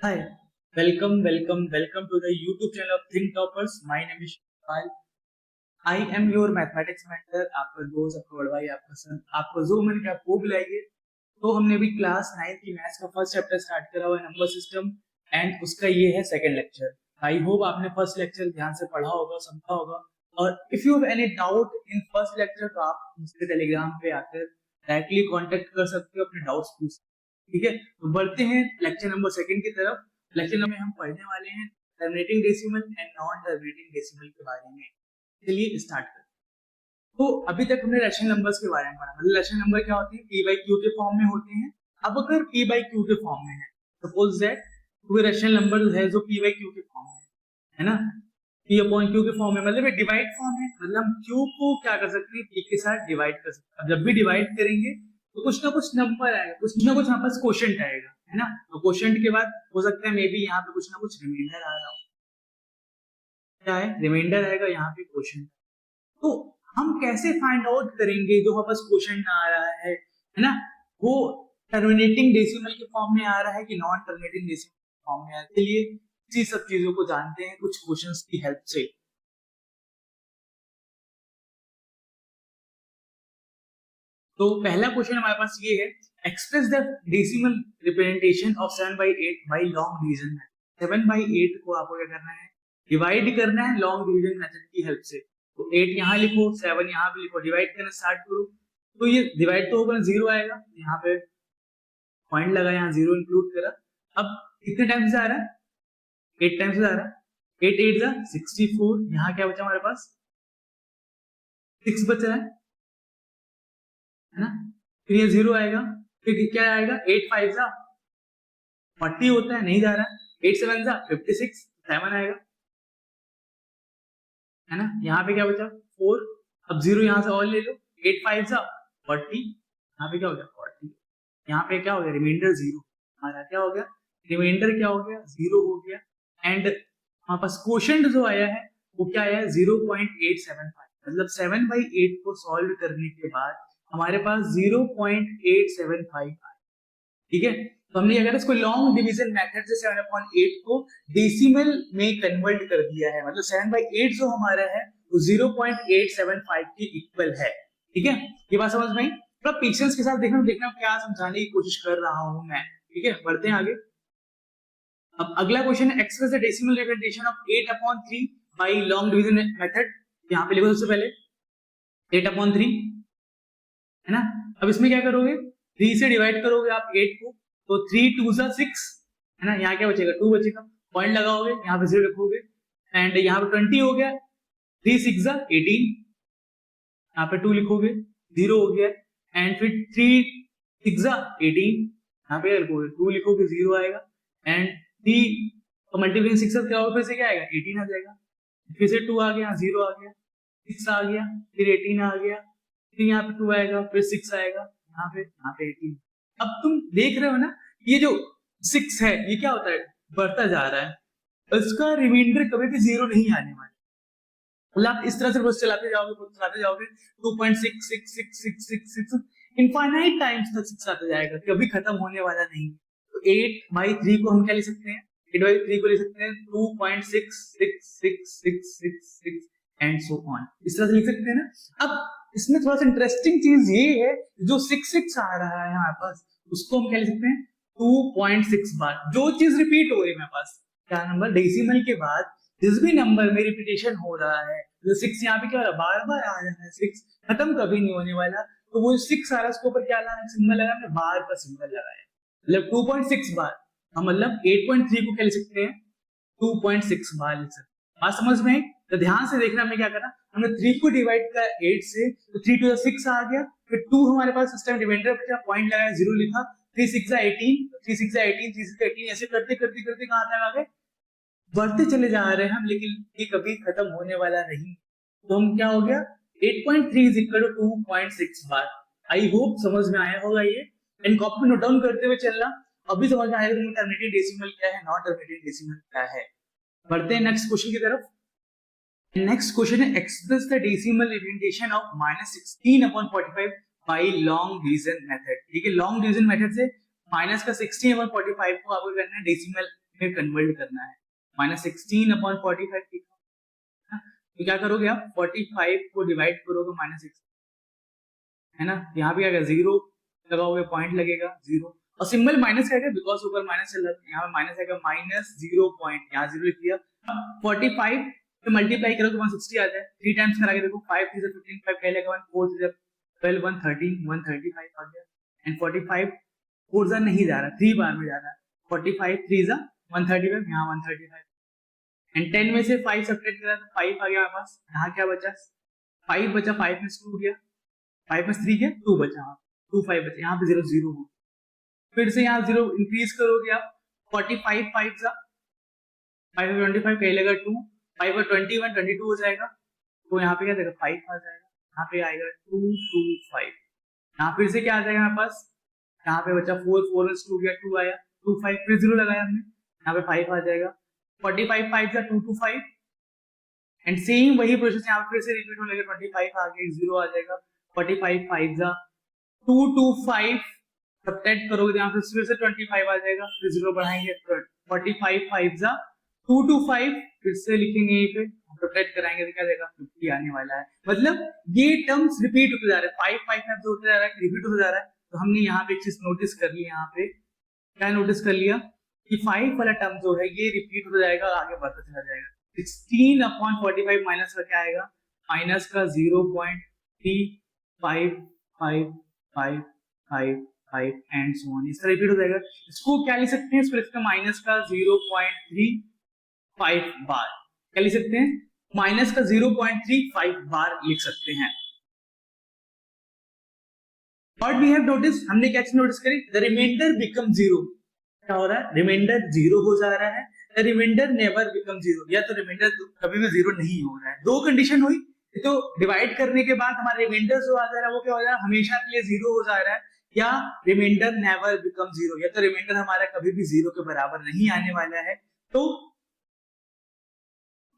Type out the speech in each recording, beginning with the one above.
Hi, welcome to the YouTube channel of Think Toppers. My name is Shipal. I am your mathematics mentor. आपका दोस्त, आपका बड़ा भाई, आपका सन, आपको जो मन के आप वो बुलाइए। तो हमने अभी क्लास 9 की मैथ्स का फर्स्ट चैप्टर स्टार्ट करा हुआ है, नंबर सिस्टम, एंड उसका ये है सेकंड लेक्चर। आई होप आपने फर्स्ट लेक्चर ध्यान से पढ़ा होगा, समझा होगा। और if you have any doubt in first lecture तो आप मुझसे टेलीग्राम पे आकर डायरेक्टली कांटेक्ट कर सकते हो, अपने डाउट्स पूछ सकते हो। ठीक है, तो बढ़ते हैं लेक्चर नंबर सेकंड की तरफ। लेक्चर में हम पढ़ने वाले हैं terminating decimal and non terminating decimal के बारे में। चलिए स्टार्ट करते हैं। तो अभी तक हमने रैशनल नंबर्स के बारे में पढ़ा, मतलब रैशनल नंबर क्या होती है, पी बाई क्यू के फॉर्म में होते हैं। अब अगर पी बाई क्यू के फॉर्म में है, सपोज दैट कोई रैशनल नंबर है जो पी बाई क्यू के फॉर्म में है ना, पी अपॉन क्यू के फॉर्म में, मतलब डिवाइड फॉर्म है, मतलब हम क्यू को क्या कर सकते हैं, पी के साथ डिवाइड कर सकते हैं। अब जब भी डिवाइड करेंगे तो कुछ ना कुछ नंबर आएगा, कुछ ना कुछ यहाँ पास क्वोशंट आएगा, है ना। तो क्वोशंट के बाद हो सकता है मे बी यहाँ पे कुछ ना कुछ रिमाइंडर आ रहा हो। क्या है, रिमाइंडर आएगा, यहाँ पे क्वोशंट। तो हम कैसे फाइंड आउट करेंगे जो हमारे पास क्वोशंट आ रहा है ना, वो टर्मिनेटिंग डेसिमल के फॉर्म में आ रहा है कि नॉन टर्मिनेटिंग डेसिमल के फॉर्म में आ रहा है। चलिए इसी सब चीजों को जानते हैं कुछ क्वेश्चंस की हेल्प से। तो पहला क्वेश्चन हमारे पास ये है, express the decimal representation of 7/8 by long division method. 7/8 को आपको क्या करना है, डिवाइड करना है लॉन्ग डिवीजन मेथड की हेल्प से। तो 8 यहाँ लिखो, 7 यहाँ पे लिखो, डिवाइड करना स्टार्ट करो। तो ये डिवाइड तो होगा, जीरो आएगा, यहाँ पे पॉइंट लगा, यहाँ जीरो इंक्लूड करा। अब कितने टाइम्स से आ रहा है, 8 टाइम्स से आ रहा है। 8 8 जा 64, यहाँ क्या बचा हमारे पास, 6 बच रहा है ना। फिर ये जीरो आएगा, फिर क्या आएगा, 8 5 जा 40 होता है, नहीं जा रहा है। 8 7 जा 56, 7 आएगा, है ना। यहाँ पे क्या बचा, 4। अब जीरो यहाँ से और ले लो, 8 5 जा 40, यहाँ पे क्या हो गया 40। यहाँ पे क्या हो गया, रिमाइंडर जीरो, हमारा क्या हो गया, रिमाइंडर क्या हो गया, जीरो हो गया। एंड हमारे पास क्वोशंट जो आया है वो क्या आया है, 0.875। मतलब 7/8 को सॉल्व करने के बाद हमारे पास 0.875 आया। ठीक है, तो हमने अगर इसको लॉन्ग डिवीजन मेथड से 7/8 को डेसिमल में कन्वर्ट कर दिया है, मतलब 7/8 जो हमारा है वो 0.875 के इक्वल है। ठीक है, ये बात समझ में आई। थोड़ा पेशेंस के साथ देखना क्या समझाने की कोशिश कर रहा हूं मैं। ठीक है, बढ़ते हैं आगे। अब अगला क्वेश्चन है, express the decimal representation of 8/3 by long division method. यहाँ पे लिखो सबसे पहले 8/3, है ना। अब इसमें क्या करोगे, 3 से डिवाइड करोगे आप 8 को, तो 3 2 जा 6, है ना। यहाँ क्या बचेगा, 2 बचेगा, पॉइंट लगाओगे, यहाँ पे 0 रखोगे, एंड यहाँ पे 20 हो गया, 3 6 जा 18, यहाँ पे 2 लिखोगे, 0 हो गया, एंड फिर 3 6 जा 18, यहाँ पे लिखोगे, 2 लिखोगे, 0 आएगा, एंड 3 मल्टीप्लिकेशन 6 क्या होगा, फिर से क्या आएगा, 18 आ जाएगा, फिर से 2 आ गया, 0 आ गया, 6 आ गया, फिर 18 आ गया, फिर यहाँ पे 2 आएगा, फिर 6 आएगा, यहाँ पे 18। अब तुम देख रहे हो ना, ये जो 6 है ये क्या होता है, बढ़ता जा रहा है, इसका रिमाइंडर कभी भी 0 नहीं आने वाला। मतलब आप इस तरह से बस चलाते जाओगे 2.66666 इनफाइनाइट टाइम्स तक 6 आते जाएगा, कभी खत्म होने वाला नहीं। तो 8/3 को हम क्या लिख सकते हैं, 8/3 को लिख सकते हैं 2.66666 एंड सो ऑन, इस तरह से लिख सकते हैं ना। अब इसमें थोड़ा सा इंटरेस्टिंग चीज ये है, जो 6 आ रहा है हमारे पास, उसको हम क्या लिख सकते हैं 2.6 बार। जो चीज रिपीट हो रही है हमारे पास, क्या नंबर, डेसिमल के बाद जिस भी नंबर में रिपीटेशन हो रहा है, जो 6 यहाँ पे क्या हो रहा है, बार बार आ रहा है, 6 खत्म कभी नहीं होने वाला। तो वो 6 आ रहा है, उसके ऊपर क्या लगाया, सिंबल लगाया, हमने बार का सिंबल लगाया, मतलब 2.6 बार। हम मतलब 8.3 को क्या लिख सकते हैं, 2.6 बार लिख सकते हैं। बात समझ में आई? तो ध्यान से देखना, हमने क्या करा, हमने 3 को डिवाइड किया 8 से, तो 3 2 6 आ गया, फिर 2 हमारे पास इस टाइम रिमाइंडर बचा, पॉइंट लगाया, 0 लिखा, 3 6 18, 3 6 18, 3 6 18, ऐसे करते करते करते कहां तक आ गए, बढ़ते चले जा रहे हैं हम, लेकिन ये कभी खत्म होने वाला नहीं। तो हम क्या हो गया, 8.3 is equal to 2.6 bar. I hope समझ में आया होगा ये, एंड कॉपी में नोट डाउन करते हुए चलना, अभी समझ में आएगा कि टर्मिनेटिंग डेसिमल क्या है, नॉन टर्मिनेटिंग डेसिमल क्या है। बढ़ते हैं नेक्स्ट क्वेश्चन की तरफ। नेक्स्ट क्वेश्चन है, express the decimal representation of -16/45 by long division method. ठीक है, लॉन्ग डिवीजन मेथड से माइनस का 16/45 को आपको करना है डेसिमल में कन्वर्ट करना है। -16/45 लिखा है, तो क्या करोगे आप 45 को डिवाइड करोगे -16, है ना, यहाँ पे क्या जीरो लगाओगे, पॉइंट लगेगा 0 और सिंबल माइनस रहेगा बिकॉज ऊपर माइनस चल रहा है, यहाँ पे माइनस आएगा -0 पॉइंट, यहाँ 0 लिख दिया। 45 पे मल्टीप्लाई करो तो 160 आ जाए, 3 टाइम्स करा के देखो, 5 3 15, 5 कह लेगा 1, 4 3 12 1 13 135 आ गया। एंड 45 4 जा नहीं जा रहा, 3 बार में जा रहा है, 45 3 जा 135, यहाँ 135 एंड 10 में से 5 सब्ट्रैक्ट करा तो 5 आ गया हमारे पास। यहाँ क्या बचा, 5 बचा, 5 में 2 गया, 5 में 3 गया, 2 बचा, 2 5 बचा, यहाँ पे 0 0 हो, फिर से यहाँ 0 इंक्रीज करोगे आप, 45 5 जा 5 25 कहीं लगा 2, 5 और 21 22 हो जाएगा, तो यहाँ पे क्या देगा 5 आ जाएगा, यहाँ पे आएगा 2 2 5, यहाँ फिर से क्या आ जाएगा हमारे पास, यहाँ पे बचा 4 4 2 गया, 2 आया, 2 5 फिर 0 लगाया हमने, यहाँ पे 5 आ जाएगा, 45 5 जा 2 2 5 एंड सेम वही प्रोसेस यहाँ पे फिर से रिपीट होने लगा, 25 आ गया 0 आ जाएगा, 45 5 जा 2 2 5 सब्ट्रैक्ट करोगे तो यहाँ पे फिर से 25 आ जाएगा, फिर 0 बढ़ाएंगे, 45 5 जा 2 2 5 फिर से लिखेंगे यहीं पे, सब्ट्रैक्ट कराएंगे तो क्या देगा 50 आने वाला है। मतलब ये टर्म्स रिपीट होते जा रहे हैं, 5 5 5 जो होते जा रहा है रिपीट होते जा रहा है। तो हमने यहाँ पे एक चीज नोटिस कर ली, यहाँ पे क्या नोटिस कर लिया कि 5 वाला टर्म जो है ये रिपीट होता जाएगा, आगे बढ़ता चला जाएगा। 16/45 माइनस का क्या आएगा, माइनस का 0.3555 एंड सो ऑन, इस तरह रिपीट हो जाएगा। इसको क्या लिख सकते हैं, इसको माइनस का 0.35 बार क्या लिख सकते हैं, माइनस का 0.35 बार लिख सकते हैं। What we have noticed, हमने क्या चीज नोटिस करी, the remainder become 0, क्या हो रहा है, रिमाइंडर 0 हो जा रहा है, the remainder never become 0, या तो रिमाइंडर कभी भी 0 नहीं हो रहा है। दो कंडीशन हुई, तो डिवाइड करने के बाद हमारा रिमाइंडर जो आ जा रहा है वो क्या हो रहा है, हमेशा के लिए 0 हो जा रहा है, या रिमाइंडर नेवर बिकम 0, या तो रिमाइंडर हमारा कभी भी 0 के बराबर नहीं आने वाला है। तो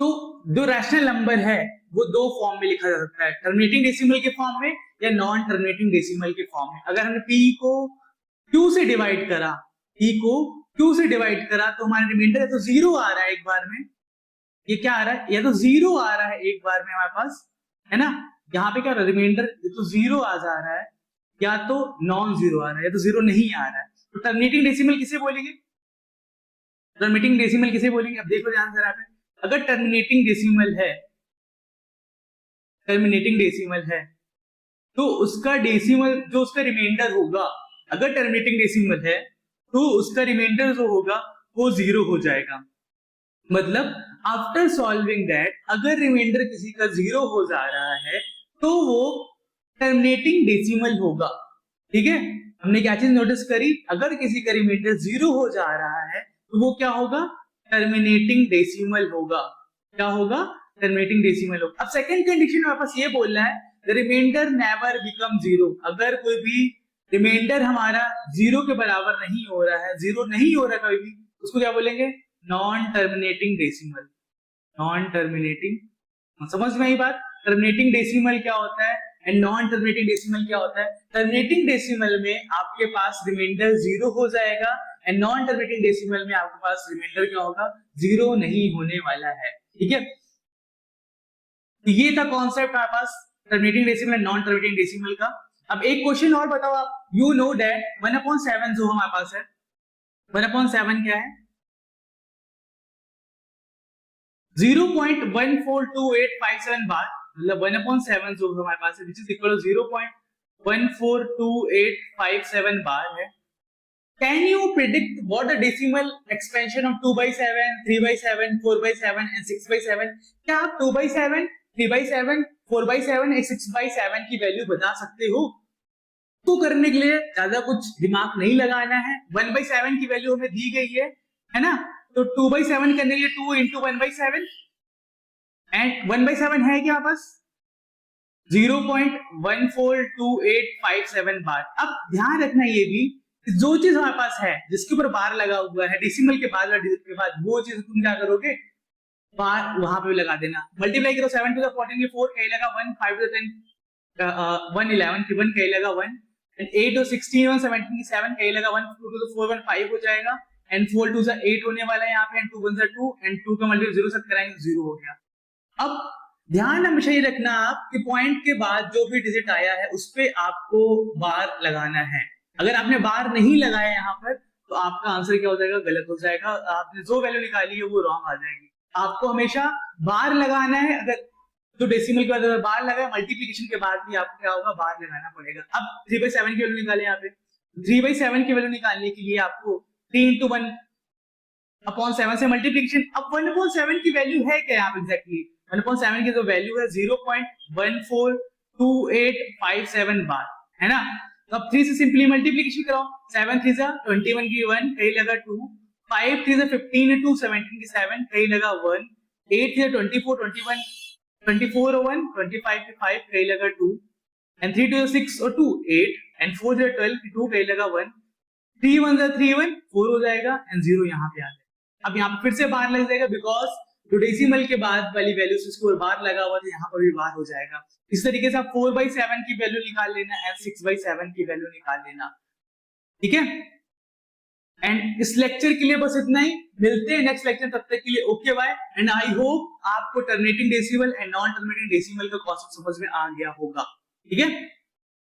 जो रैशनल नंबर है वो दो फॉर्म में लिखा जा सकता है, टर्मिनेटिंग डेसिमल के फॉर्म में या नॉन टर्मिनेटिंग डेसिमल के फॉर्म में। अगर हमने p को q से डिवाइड करा, p को q से डिवाइड करा तो हमारा रिमाइंडर तो 0 आ रहा है एक बार में, ये क्या आ रहा है, या तो 0 आ रहा है एक बार में हमारे पास, है ना, यहाँ पे क्या हो रहा है, रिमाइंडर तो 0 आ जा रहा है, या तो नॉन 0 आ रहा है, या तो 0 नहीं आ रहा है। तो टर्मिनेटिंग डेसिमल किसे बोलेंगे, टर्मिनेटिंग डेसिमल किसे बोलेंगे, अब देखो ध्यान से यहाँ पे, अगर टर्मिनेटिंग डेसिमल है, टर्मिनेटिंग डेसिमल है तो उसका डेसिमल जो उसका रिमाइंडर होगा, अगर टर्मिनेटिंग डेसिमल है तो उसका रिमाइंडर जो होगा वो 0 हो जाएगा। मतलब आफ्टर सॉल्विंग दैट अगर रिमाइंडर किसी का 0 हो जा रहा है तो वो टर्मिनेटिंग डेसिमल होगा। ठीक है, हमने क्या चीज नोटिस करी, अगर किसी का रिमाइंडर 0 हो जा रहा है तो वो क्या होगा, टर्मिनेटिंग डेसिमल होगा। क्या होगा, टर्मिनेटिंग डेसिमल होगा। अब सेकंड कंडीशन में वापस ये बोल रहा है द रिमाइंडर नेवर बिकम 0, अगर कोई भी रिमाइंडर हमारा 0 के बराबर नहीं हो रहा है, 0 नहीं हो रहा कभी भी, उसको क्या बोलेंगे, non terminating decimal. Non terminating, समझ में आई बात, टर्मिनेटिंग डेसिमल क्या होता है एंड नॉन टर्मिनेटिंग डेसिमल क्या होता है। टर्मिनेटिंग डेसिमल में आपके पास रिमाइंडर 0 हो जाएगा एंड नॉन टर्मिनेटिंग डेसिमल में आपके पास रिमाइंडर क्या होगा, 0 नहीं होने वाला है। ठीक है, तो ये था कॉन्सेप्ट हमारे पास terminating decimal and non terminating decimal का। अब एक क्वेश्चन और बताओ आप, यू नो दैट 1/7 जो हमारे पास है, 1/7 क्या है, 0.142857 बार, मतलब 1/7 जो हमारे पास है विच इज इक्वल टू 0.142857 बार है। Can you predict what the decimal expansion of 2/7, 3/7, 4/7 and 6/7? क्या आप 2/7, 3/7, 4/7 और 6/7 की वैल्यू बता सकते हो? तो करने के लिए ज्यादा कुछ दिमाग नहीं लगाना है, 1/7 की वैल्यू हमें दी गई है ना, तो 2/7 करने के लिए 2 into 1/7 एंड 1/7 है क्या पास 0.142857 बार। अब ध्यान रखना ये भी, जो चीज हमारे पास है जिसके ऊपर बार लगा हुआ है डेसिमल के बाद या डिजिट के बाद, वो चीज तुम क्या करोगे, बार वहां पे लगा देना। मल्टीप्लाई करो 7 to the 14 के 4 कहीं लगा 1, 5 to the 10 1 11 की 1 कहीं लगा 1 एंड 8 to 16 1 17 की 7 कहीं लगा 1 2 to the 4 1 5 हो जाएगा एंड 4 2 8 होने वाला है यहाँ पे, एंड 2 1 2 एंड 2 का मल्टीपल 0 से कराएंगे 0 हो गया। अब ध्यान हमेशा ये रखना आप कि पॉइंट के बाद जो भी डिजिट आया है उस पे आपको बार लगाना है। अगर आपने बार नहीं लगाया यहाँ पर तो आपका आंसर क्या हो जाएगा, गलत हो जाएगा, आपने जो वैल्यू निकाली है वो रॉन्ग आ जाएगी। आपको हमेशा बार लगाना है। अगर तो डेसिमल के बाद अगर बार लगाए, मल्टीप्लिकेशन के बाद भी आपको क्या होगा, बार लगाना पड़ेगा। अब 3/7 की वैल्यू निकाले, यहाँ पे 3/7 की वैल्यू निकालने के लिए आपको 3 × 1/7 से मल्टीप्लिकेशन। अब 1/7 की वैल्यू है क्या यहाँ पे एग्जैक्टली, 1/7 की जो वैल्यू है 0.142857 बार है ना। तो अब 3 से सिंपली मल्टीप्लिकेशन कराओ, 7 3 21 की 1 कहीं लगा 2, 5 3 15 2 17 की 7 कहीं लगा 1, 8 3 24 21 24 और 1 25 की 5 कहीं लगा 2, एंड 3 2 6 और 2 8, एंड 4 0 12 की 2 कहीं लगा 1, 3 1 3 1 4 हो जाएगा, एंड 0 यहाँ पे आ जाएगा। अब यहाँ पे फिर से बार लग जाएगा, बिकॉज जो डेसिमल के बाद वाली वैल्यू से स्कोर बार लगा हुआ था, यहाँ पर भी बार हो जाएगा। इस तरीके से आप 4/7 की वैल्यू निकाल लेना एंड 6/7 की वैल्यू निकाल लेना, ठीक है। एंड इस लेक्चर के लिए बस इतना ही, मिलते हैं नेक्स्ट लेक्चर, तब तक के लिए okay bye. And I hope आपको terminating decimal and non terminating decimal का कॉन्सेप्ट समझ में आ गया होगा, ठीक है।